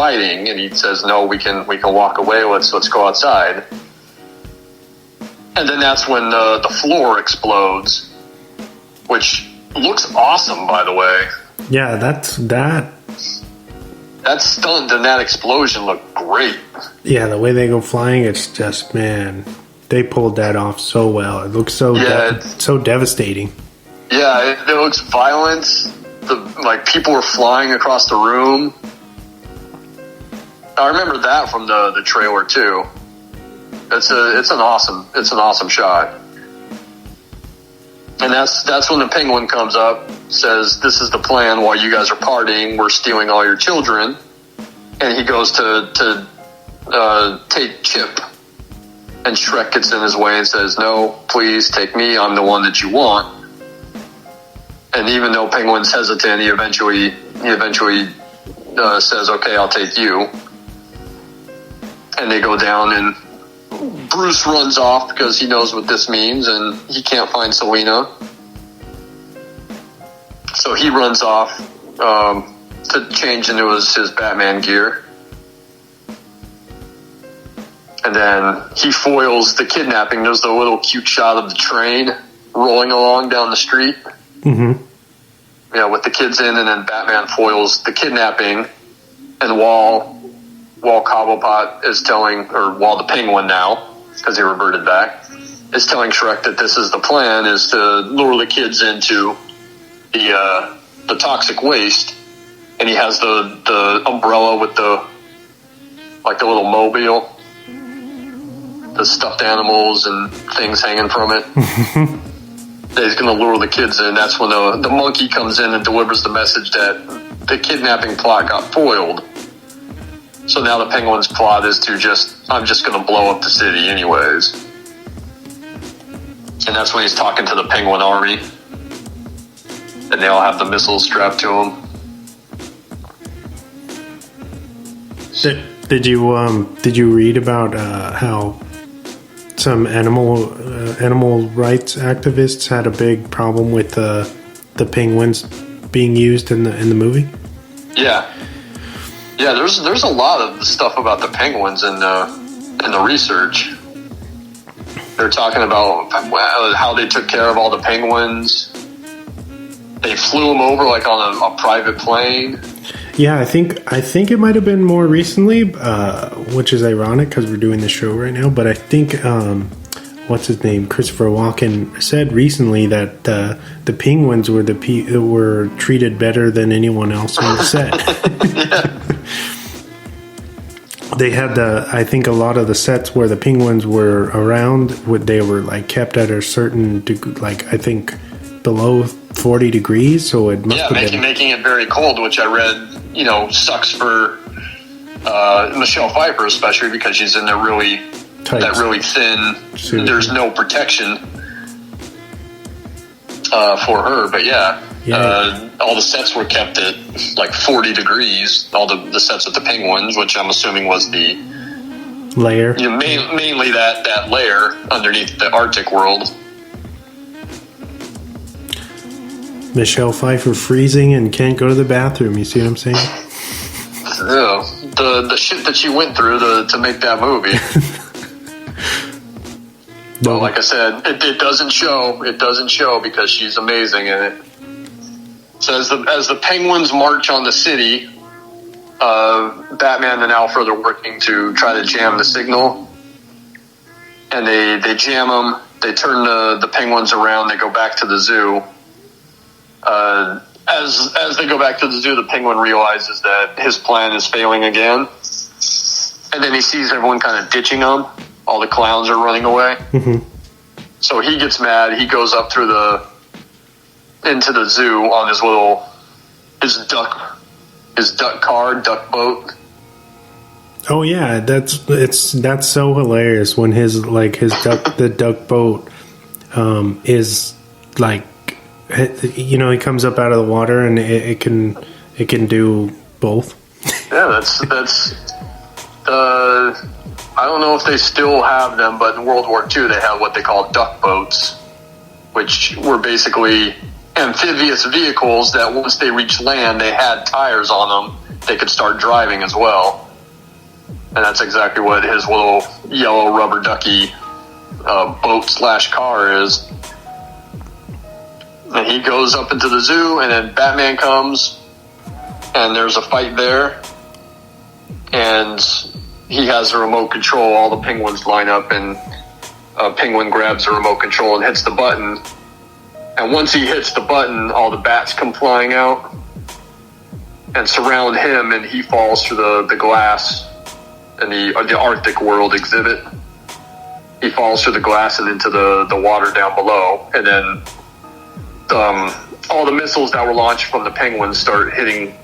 fighting, and he says, no, we can walk away, let's go outside. And then that's when the floor explodes, which looks awesome, by the way. Yeah, that stunt and that explosion looked great. Yeah, the way they go flying, it's just, man, they pulled that off so well. It looks so so devastating. Yeah, it looks violent. People were flying across the room. I remember that from the trailer too. It's an awesome shot. And that's when the Penguin comes up, says, this is the plan while you guys are partying, we're stealing all your children. And he goes to take Chip. And Shrek gets in his way and says, no, please take me, I'm the one that you want. And even though Penguin's hesitant, he eventually says, okay, I'll take you. And they go down, and Bruce runs off because he knows what this means, and he can't find Selena. So he runs off to change into his Batman gear. And then he foils the kidnapping. There's the little cute shot of the train rolling along down the street. Mm-hmm. Yeah, with the kids in, and then Batman foils the kidnapping. And while Cobblepot is while the Penguin now, because he reverted back, is telling Shrek that this is the plan, is to lure the kids into the toxic waste. And he has the umbrella with the little mobile, the stuffed animals and things hanging from it. That he's going to lure the kids in. That's when the monkey comes in and delivers the message that the kidnapping plot got foiled. So now the Penguin's plot is I'm just going to blow up the city anyways. And that's when he's talking to the Penguin army. And they all have the missiles strapped to them. Did you read about how some animal rights activists had a big problem with the penguins being used in the movie? Yeah. There's a lot of stuff about the penguins in the research. They're talking about how they took care of all the penguins. They flew them over on a private plane. Yeah, I think it might have been more recently, which is ironic because we're doing the show right now. But I think what's his name, Christopher Walken, said recently that the penguins were treated better than anyone else on the set. They had I think a lot of the sets where the penguins were around, they were kept at a certain I think below 40 degrees, so it must have been making it very cold, which I read, sucks for Michelle Pfeiffer, especially because she's in that really thin suit. There's no protection for her, but all the sets were kept at 40 degrees, all the sets with the penguins, which I'm assuming was the layer, mainly that layer underneath the Arctic world. Michelle Pfeiffer freezing and can't go to the bathroom. You see what I'm saying? Yeah, the shit that she went through to make that movie. But like I said, it doesn't show. It doesn't show because she's amazing in it. So as the penguins march on the city, Batman and Alfred are working to try to jam the signal. And they jam them. They turn the penguins around. They go back to the zoo. As they go back to the zoo, the penguin realizes that his plan is failing again. And then he sees everyone kind of ditching him. All the clowns are running away. Mm-hmm. So he gets mad. He goes up into the zoo on his duck boat. Oh yeah, that's so hilarious when the duck boat is he comes up out of the water and it can do both. Yeah, that's I don't know if they still have them, but in World War II they had what they call duck boats, which were basically amphibious vehicles that once they reached land, they had tires on them. They could start driving as well. And that's exactly what his little yellow rubber ducky boat/car is. And he goes up into the zoo, and then Batman comes, and there's a fight there. And he has the remote control. All the penguins line up, and a penguin grabs the remote control and hits the button. And once he hits the button, all the bats come flying out and surround him, and he falls through the glass in the Arctic World exhibit. He falls through the glass and into the water down below. And then all the missiles that were launched from the penguins start hitting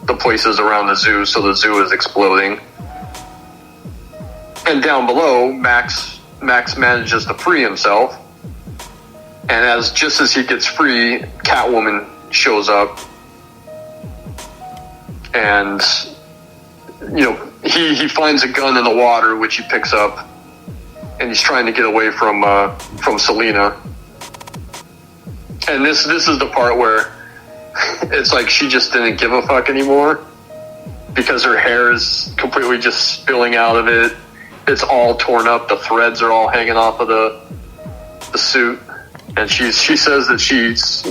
the places around the zoo, so the zoo is exploding. And down below, Max manages to free himself. And just as he gets free, Catwoman shows up. And, he finds a gun in the water, which he picks up. And he's trying to get away from Selina. And this is the part where it's like she just didn't give a fuck anymore. Because her hair is completely just spilling out of it. It's all torn up. The threads are all hanging off of the suit. And she says that she's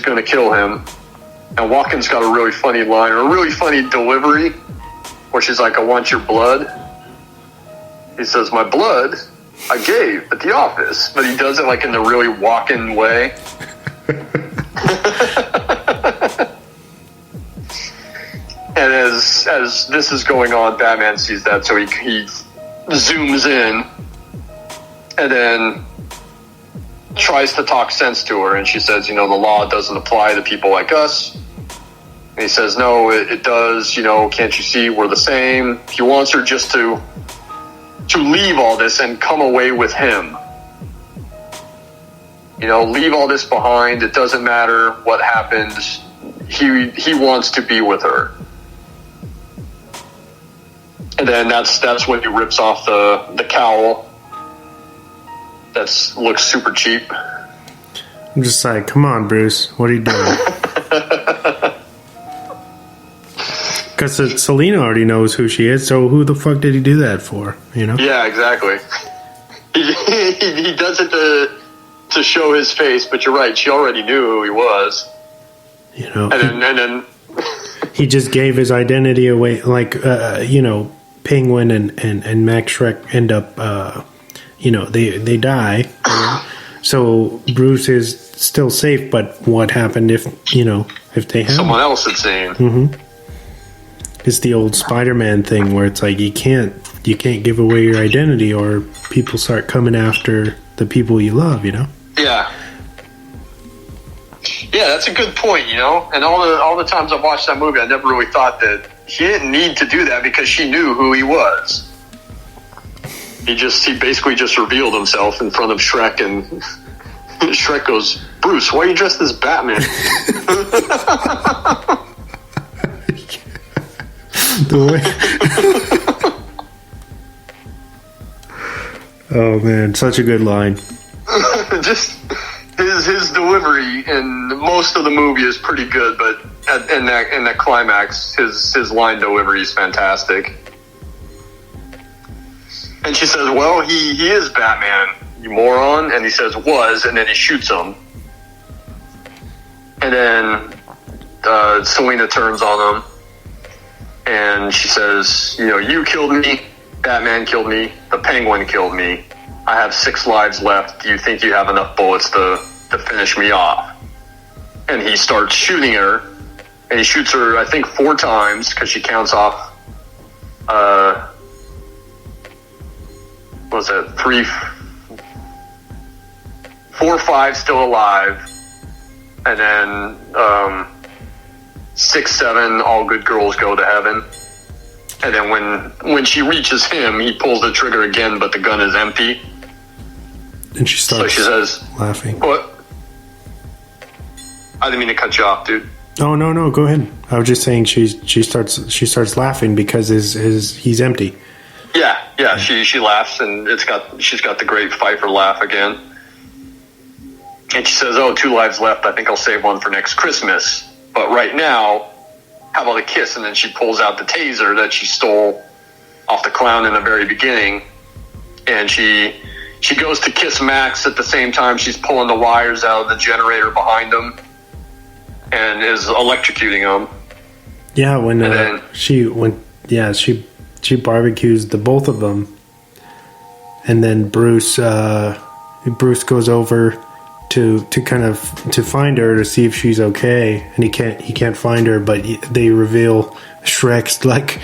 going to kill him. And Walken's got a really funny line, or a really funny delivery, where she's like, "I want your blood." He says, "My blood I gave at the office." But he does it like in the really Walken way. And as this is going on, Batman sees that, so he zooms in and then tries to talk sense to her, and she says, the law doesn't apply to people like us. And he says, no, it does, can't you see we're the same? He wants her just to leave all this and come away with him. Leave all this behind. It doesn't matter what happened. He wants to be with her. And then that's when he rips off the cowl. That looks super cheap. I'm just like, come on, Bruce, what are you doing? Because Selina already knows who she is, so who the fuck did he do that for? Yeah, exactly. He does it to show his face, but you're right, she already knew who he was. And then he just gave his identity away, like Penguin and Max Schreck end up they die. So Bruce is still safe, but what happened if they have someone else had seen? Mm-hmm. It's the old Spider-Man thing where it's like you can't give away your identity, or people start coming after the people you love. Yeah, that's a good point. And all the times I've watched that movie, I never really thought that he didn't need to do that because she knew who he was. He basically just revealed himself in front of Shrek, and Shrek goes, "Bruce, why are you dressed as Batman?" Oh man, such a good line. Just his delivery in most of the movie is pretty good, but in that climax, his line delivery is fantastic. And she says, well, he is Batman, you moron. And he says, was, and then he shoots him. And then Selina turns on him. And she says, you killed me, Batman killed me, the Penguin killed me. I have 6 lives left. Do you think you have enough bullets to finish me off? And he starts shooting her. And he shoots her, I think, 4 times, because she counts off, what was that, 4 or 5 still alive, and then 6, 7, all good girls go to heaven. And then when she reaches him, he pulls the trigger again, but the gun is empty. And she starts laughing. What? I didn't mean to cut you off, dude. Oh no, go ahead. I was just saying she starts laughing because he's empty. Yeah. She laughs, and she's got the great Pfeiffer laugh again. And she says, "Oh, 2 lives left. I think I'll save one for next Christmas. But right now, how about a kiss?" And then she pulls out the taser that she stole off the clown in the very beginning. And she goes to kiss Max at the same time she's pulling the wires out of the generator behind him and is electrocuting him. Yeah, she barbecues the both of them. And then Bruce goes over to find her to see if she's okay, and he can't find her, but they reveal Shrek's like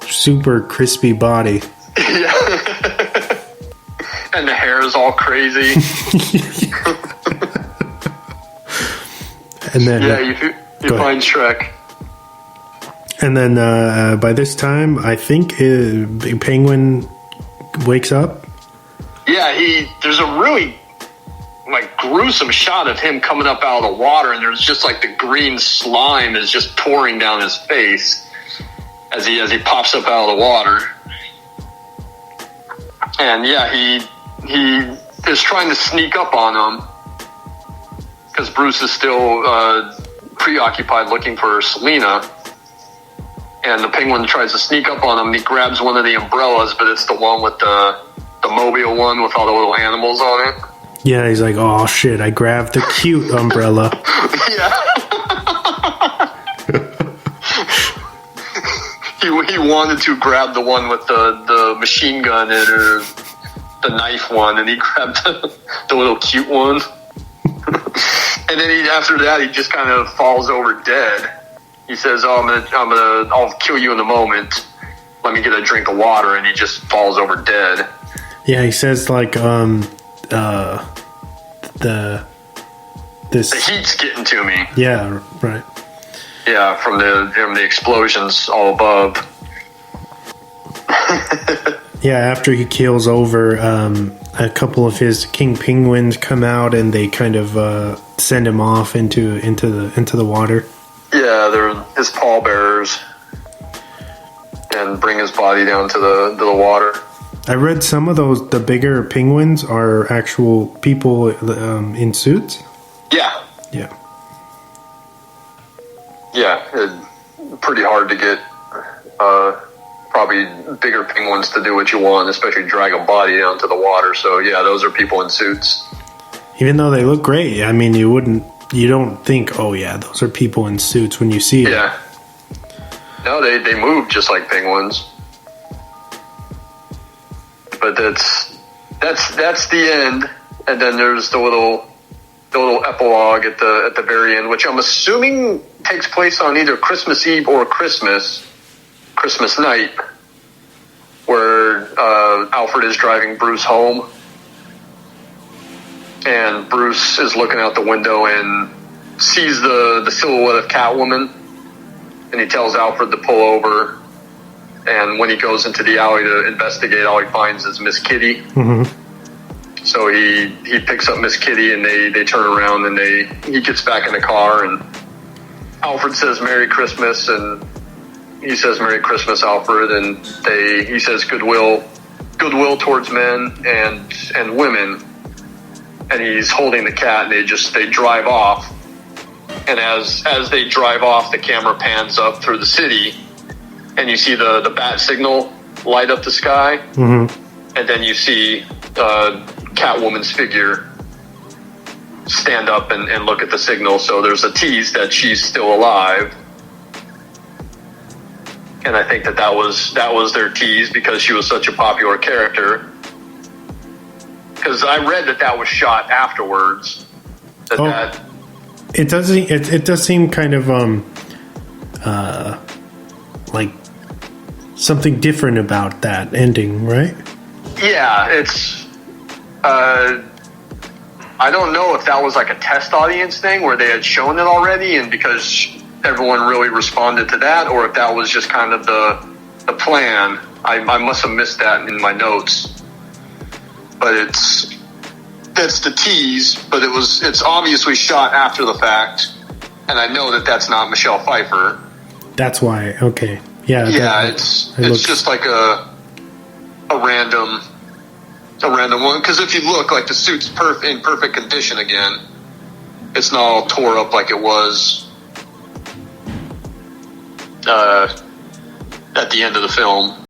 super crispy body. Yeah. And the hair is all crazy. And then you find Shrek. And then by this time, I think Penguin wakes up. Yeah, there's a really like gruesome shot of him coming up out of the water, and there's just like the green slime is just pouring down his face as he pops up out of the water. And yeah, he is trying to sneak up on him because Bruce is still preoccupied looking for Selena. And the Penguin tries to sneak up on him, and he grabs one of the umbrellas, but it's the one with the mobile one with all the little animals on it. Yeah, he's like, "Oh shit, I grabbed the cute umbrella." Yeah. He wanted to grab the one with the machine gun in, or the knife one, and he grabbed the little cute one. And then after that, he just kind of falls over dead. He says, "Oh, I'll kill you in a moment. Let me get a drink of water," and he just falls over dead. Yeah, he says like, the heat's getting to me. Yeah, right. Yeah, from the explosions all above. Yeah, after he keels over, a couple of his king penguins come out, and they kind of send him off into the water. Yeah, they're his pallbearers, and bring his body down to the water. I read some of the bigger penguins are actual people in suits. Yeah. Yeah. Yeah, pretty hard to get probably bigger penguins to do what you want, especially drag a body down to the water. So yeah, those are people in suits. Even though they look great, I mean, you don't think, oh yeah, those are people in suits when you see it. Yeah. No, they move just like penguins. But that's the end, and then there's the little epilogue at the very end, which I'm assuming takes place on either Christmas Eve or Christmas night, where Alfred is driving Bruce home, and Bruce is looking out the window and sees the silhouette of Catwoman, and he tells Alfred to pull over. And when he goes into the alley to investigate, all he finds is Miss Kitty. Mm-hmm. So he picks up Miss Kitty, and they turn around, and he gets back in the car, and Alfred says Merry Christmas, and he says Merry Christmas, Alfred, and he says goodwill towards men and women, and he's holding the cat, and they drive off, and as they drive off, the camera pans up through the city, and you see the bat signal light up the sky, mm-hmm. and then you see Catwoman's figure stand up and look at the signal. So there's a tease that she's still alive, and I think that was their tease because she was such a popular character. Because I read that was shot afterwards. It does seem kind of like something different about that ending, right? Yeah, it's I don't know if that was like a test audience thing where they had shown it already, and because everyone really responded to that, or if that was just kind of the plan. I must have missed that in my notes, but that's the tease. But it's obviously shot after the fact, and I know that that's not Michelle Pfeiffer. That's why. Okay. Yeah. Yeah, it's just like a random one, because if you look, like, the suit's in perfect condition again. It's not all tore up like it was at the end of the film.